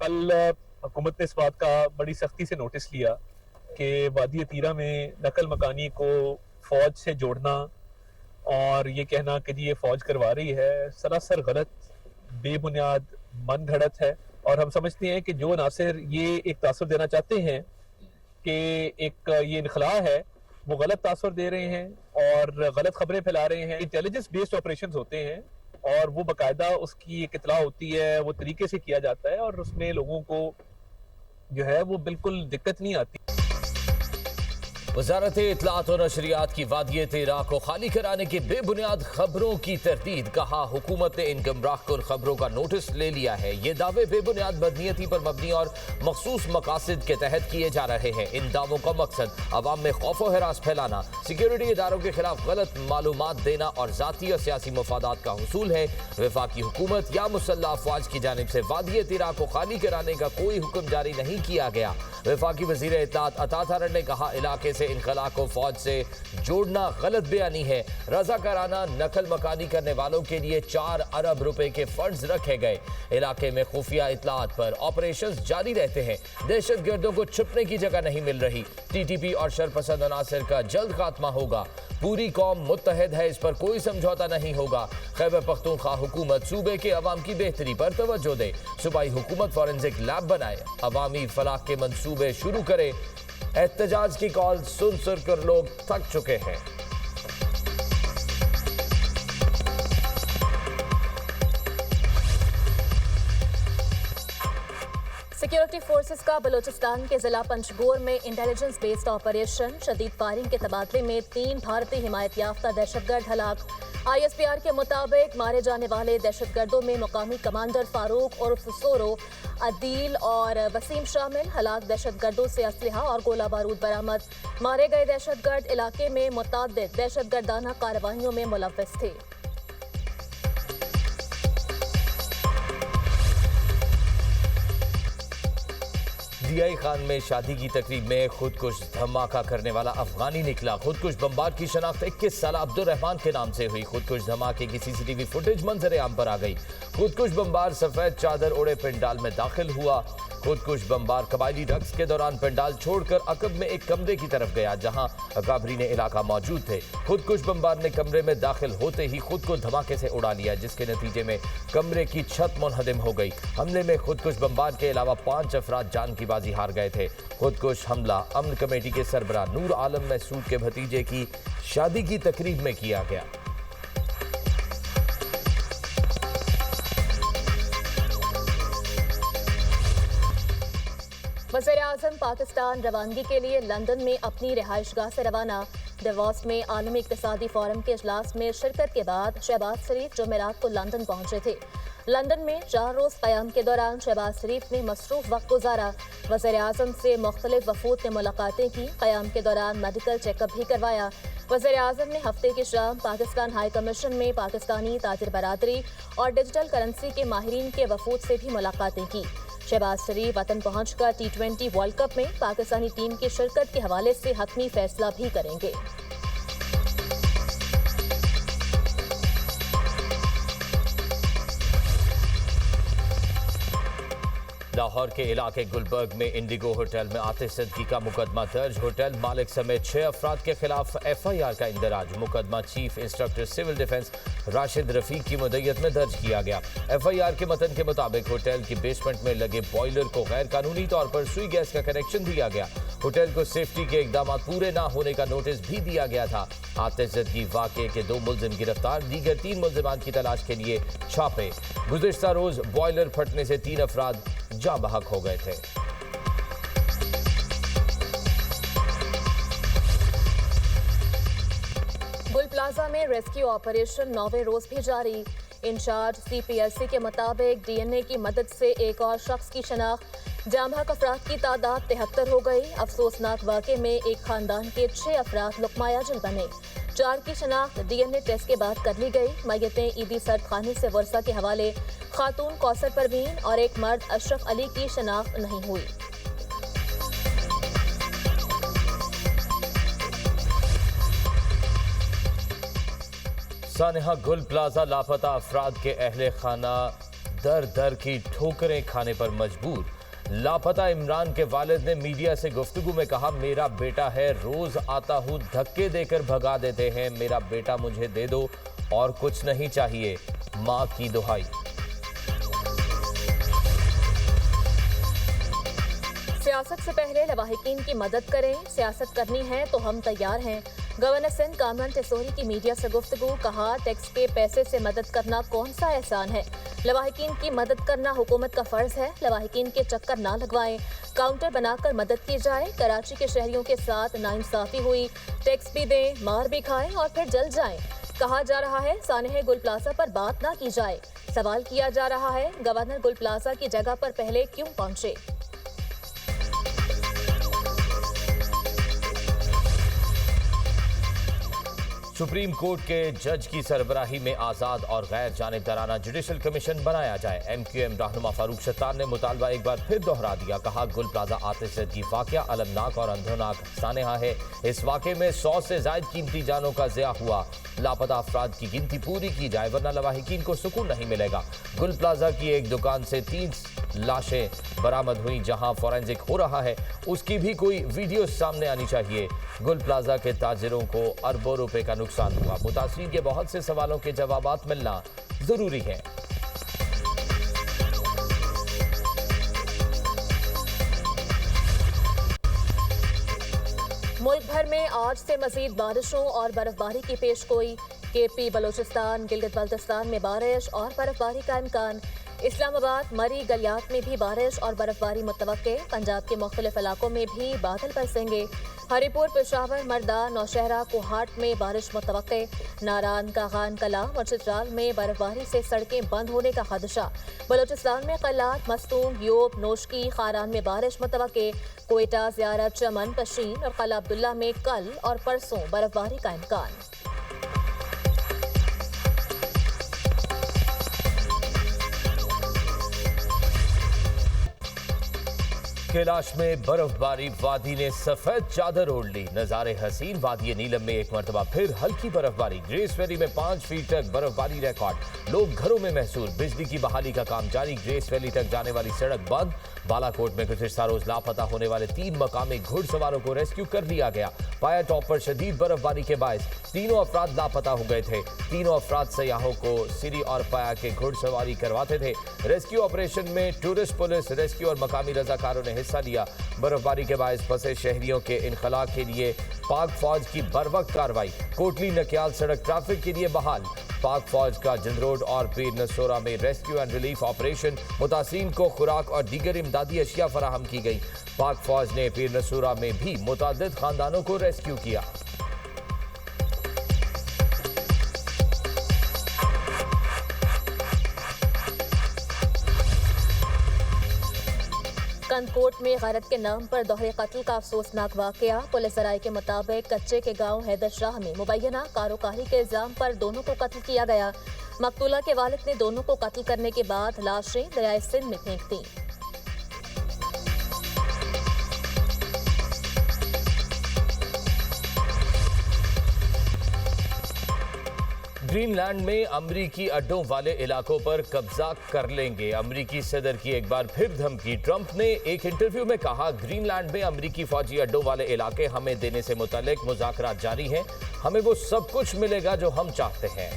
कल हुकूमत ने इस बात का बड़ी सख्ती से नोटिस लिया कि वादी तीरा में नकल मकानी को फौज से जोड़ना और ये कहना कि जी ये फौज करवा रही है, सरासर गलत, बेबुनियाद, मन घड़त है। और हम समझते हैं कि जो नासिर ये एक तासुर देना चाहते हैं कि एक ये इनखला है, वो गलत तासुर दे रहे हैं और गलत खबरें फैला रहे हैं। इंटेलिजेंस बेस्ड ऑपरेशंस होते हैं और वो बाकायदा उसकी एक इत्तला होती है, वो तरीके से किया जाता है और उसमें लोगों को जो है वो बिल्कुल दिक्कत नहीं आती। वजारत इत्तलात और नशरियात की वादिय तेरा को खाली कराने की बेबुनियाद खबरों की तरदीद। कहा, हुकूमत ने इन गुमराहकुन खबरों का नोटिस ले लिया है। ये दावे बेबुनियाद बदनीयती पर मबनी और मखसूस मकासद के तहत किए जा रहे हैं। इन दावों का मकसद अवाम में खौफ व हरास फैलाना, सिक्योरिटी इदारों के खिलाफ गलत मालूमात देना और जाती और सियासी मफादात का हुसूल है। वफाकी हुकूमत या मुसल्लह अफवाज की जानिब से वादिय तेरा को खाली कराने का कोई हुक्म जारी नहीं किया गया। वफाकी वजीर इत्तलात अता थारर ने कहा, इलाके से इनखला को फौज से जोड़ना गलत बयानी है। रज़ाकाराना नकल मकानी करने वालों के लिए 4 अरब रुपए के फंड्स रखे गए। इलाके में खुफिया इत्तलात पर ऑपरेशंस जारी रहते हैं। दहशत गर्दों को छुपने की जगह नहीं मिल रही। टीटीपी और शरपसंद अनासर का जल्द खात्मा होगा। पूरी कौम मुत्तहद है, इस पर कोई समझौता नहीं होगा। खैबर पख्तूनख्वा हुकूमत सूबे के अवाम की बेहतरी पर तवज्जो दे। सूबाई हुकूमत फॉरेंसिक लैब बनाए, अवामी फलाह के मंसूबे शुरू करे। एहतजाज की कॉल सुन कर लोग थक चुके हैं। सिक्योरिटी फोर्सेस का बलूचिस्तान के जिला पंचगोर में इंटेलिजेंस बेस्ड ऑपरेशन, शदीद फायरिंग के तबादले में 3 भारतीय हिमायत याफ्ता दहशतगर्द हलाक। ISPR के मुताबिक मारे जाने वाले दहशतगर्दों में मुकामी कमांडर फारूक उर्फ सोरो, अदील और वसीम शामिल। हलाक दहशतगर्दों से असलहा और गोला बारूद बरामद। मारे गए दहशतगर्द इलाके में मुतअद्दिद दहशतगर्दाना कार्रवाइयों में मुलव्वस थे। DI खान में शादी की तकरीब में खुदकुश धमाका करने वाला अफगानी निकला। खुदकुश बम्बार की शनाख्त 21 साल अब्दुल रहमान के नाम से हुई। खुदकुश धमाके की CCTV फुटेज मंजर आम पर आ गई। खुदकुश बम्बार सफेद चादर ओढ़े पंडाल में दाखिल हुआ। खुदकुश बम्बार कबायली रक्स के दौरान पंडाल छोड़कर अकब में एक कमरे की तरफ गया जहां अकाबरीन इलाका मौजूद थे। खुदकुश बम्बार ने कमरे में दाखिल होते ही खुद को धमाके से उड़ा लिया, जिसके नतीजे में कमरे की छत मुनहदिम हो गई। हमले में खुदकुश बम्बार के अलावा 5 अफराद जान की बाजी हार गए थे। खुदकुश हमला अमन कमेटी के सरबराह नूर आलम महसूद के भतीजे की शादी की तकरीब में किया गया। वज़ीर-ए-आज़म पाकिस्तान रवानगी के लिए लंदन में अपनी रिहाइशगाह से रवाना। डेवॉस में आलमी इक़्तिसादी फोरम के इजलास में शिरकत के बाद शहबाज शरीफ जुमेरात को लंदन पहुंचे थे। लंदन में 4 रोज़ क़याम के दौरान शहबाज शरीफ ने मसरूफ़ वक्त गुजारा। वज़ीर-ए-आज़म से मुख्तलिफ वफूद ने मुलाकातें की। क़याम के दौरान मेडिकल चेकअप भी करवाया। वज़ीर-ए-आज़म ने हफ्ते की शाम पाकिस्तान हाई कमीशन में पाकिस्तानी ताजिर बरादरी और डिजिटल करेंसी के माहिरीन के वफूद से भी मुलाकातें की। शहबाज शरीफ वतन पहुंचकर T20 वर्ल्ड कप में पाकिस्तानी टीम की शिरकत के हवाले से हतमी फैसला भी करेंगे। लाहौर के इलाके गुलबर्ग में इंडिगो होटल में आतिशज़दगी का मुकदमा दर्ज। होटल मालिक समेत 6 अफराद के खिलाफ FIR का इंदराज। मुकदमा chief instructor civil defence Rashid Rafiq की मुद्दत में दर्ज किया गया। FIR के मतन के मुताबिक होटल की बेसमेंट में लगे बॉयलर को गैर कानूनी तौर पर सुई गैस का कनेक्शन दिया गया। होटल को सेफ्टी के इकदाम पूरे न होने का नोटिस भी दिया गया था। आतिशज़दगी वाक़े के 2 मुल्जिम गिरफ्तार, दीगर 3 मुल्जिमान की तलाश के लिए छापे। गुज़िश्ता रोज बॉयलर फटने से 3 अफराद जाँ बहक हो गए थे। गुल प्लाजा में रेस्क्यू ऑपरेशन 9वें रोज भी जारी। इंचार्ज CPLC के मुताबिक DNA की मदद से एक और शख्स की शनाख्त। जाँ बहक अफराद की तादाद 73 हो गई। अफसोसनाक वाक़े में एक खानदान के 6 अफराद लुकमायाजुल बने। 4 की शनाख्त DNA टेस्ट के बाद कर ली गई। मैयतें ईदी सर्द खाने से वर्षा के हवाले। खातून कौसर परवीन और एक मर्द अशरफ अली की शनाख्त नहीं हुई। सानेहा गुल प्लाजा लापता अफराद के अहले खाना दर दर की ठोकरें खाने पर मजबूर। लापता इमरान के वालिद ने मीडिया से गुफ्तगू में कहा, मेरा बेटा है, रोज आता हूं, धक्के देकर भगा देते हैं, मेरा बेटा मुझे दे दो और कुछ नहीं चाहिए, मां की दुहाई। सियासत से पहले लवाहिकीन की मदद करें, सियासत करनी है तो हम तैयार हैं। गवर्नर सिंध कामरान टेसोरी की मीडिया से गुफ्तगू, कहा टैक्स के पैसे से मदद करना कौन सा एहसान है, लवाहिकीन की मदद करना हुकूमत का फर्ज है, लवाहिकीन के चक्कर ना लगवाएं, काउंटर बनाकर मदद की जाए। कराची के शहरियों के साथ नाइंसाफी हुई, टैक्स भी दें, मार भी खाएं और फिर जल जाएं। कहा जा रहा है सानह गुल प्लाजा पर बात ना की जाए। सवाल किया जा रहा है गवर्नर गुल प्लाजा की जगह पर पहले क्यों पहुंचे। सुप्रीम कोर्ट के जज की सरबराही में आजाद और गैर जानिबदाराना जुडिशल कमीशन बनाया जाए। MQM रहनुमा फारूक सत्तार ने मुतालबा एक बार फिर दोहरा दिया। कहा, गुल प्लाजा आतिशदगी वाकया अलमनाक और अंधोनाक सानेहा है। इस वाकये में 100 से ज्यादा कीमती जानों का ज़िया हुआ। लापता अफराद की गिनती पूरी की जाए वरना लवाहिकीन को सुकून नहीं मिलेगा। गुल प्लाजा की एक दुकान से 3 लाशें बरामद हुई जहां फॉरेंसिक हो रहा है, उसकी भी कोई वीडियो सामने आनी चाहिए। गुल प्लाजा के ताजिरों को अरबों रुपए का नुकसान हुआ। मुतासिरीन के बहुत से सवालों के जवाबात मिलना जरूरी है। मुल्क भर में आज से मजीद बारिशों और बर्फबारी की पेशगोई। KP, बलोचिस्तान, गिलगित बल्तिस्तान में बारिश और बर्फबारी का इम्कान। इस्लामाबाद, मरी, गलियात में भी बारिश और बर्फबारी मुतवक्के। पंजाब के मुख्तलिफ इलाकों में भी बादल बरसेंगे। हरीपुर, पेशावर, मरदा, नौशहरा, कोहाट में बारिश मुतवक्के। नारान, कागान कला और चित्राल में बर्फबारी से सड़कें बंद होने का खदशा। बलोचिस्तान में कलात, मस्तूम, योब, नोशकी, खारान में बारिश मुतवक्के। कोयटा, ज़ियारत, चमन, पशीन और कला अब्दुल्ला में कल और परसों बर्फबारी का इम्कान। कैलाश में बर्फबारी, वादी ने सफेद चादर ओढ़ ली। नजारे हसीन, वादी नीलम में एक मरतबा फिर हल्की बर्फबारी। ग्रेस वैली में 5 फीट तक बर्फबारी रिकॉर्ड। लोग घरों में महसूर। बिजली की बहाली का काम जारी। ग्रेस वैली तक जाने वाली सड़क बंद। बालाकोट में गुज़िश्ता रोज लापता होने वाले 3 मकामी घुड़सवारों को रेस्क्यू कर लिया गया। पाया टॉप पर शदीद बर्फबारी के बायस 3 अफराद लापता हो गए थे। 3 अफराद सयाहों को सिरी और पाया के घुड़सवारी करवाते थे। रेस्क्यू ऑपरेशन में टूरिस्ट पुलिस, रेस्क्यू और मकामी रजाकारों ने हिस्सा लिया। बर्फबारी के बायस फंसे शहरियों के इनखला के लिए पाक फौज की बरवक्त कार्रवाई। कोटली नकियाल सड़क ट्रैफिक के लिए बहाल। पाक फौज का जिंदरोड और पीर नसोरा में रेस्क्यू एंड रिलीफ ऑपरेशन। मुतासिरीन को खुराक और दीगर इमदादी अशिया फराहम की गई। पाक फौज ने पीर नसोरा में भी मुतादिद खानदानों को रेस्क्यू किया। कंदकोट में गैरत के नाम पर दोहरे कत्ल का अफसोसनाक वाकया। पुलिस जराये के मुताबिक कच्चे के गांव हैदर शाह में मुबैना कारोकारी के इल्जाम पर दोनों को कत्ल किया गया। मकतूला के वालिद ने दोनों को कत्ल करने के बाद लाशें दरियाए सिंध में फेंक दी। ग्रीनलैंड में अमरीकी अड्डों वाले इलाकों पर कब्जा कर लेंगे। अमरीकी सदर की एक बार फिर धमकी। ट्रंप ने एक इंटरव्यू में कहा, ग्रीनलैंड में अमरीकी फौजी अड्डों वाले इलाके हमें देने से मुतालिक मुज़ाकरात जारी हैं। हमें वो सब कुछ मिलेगा जो हम चाहते हैं।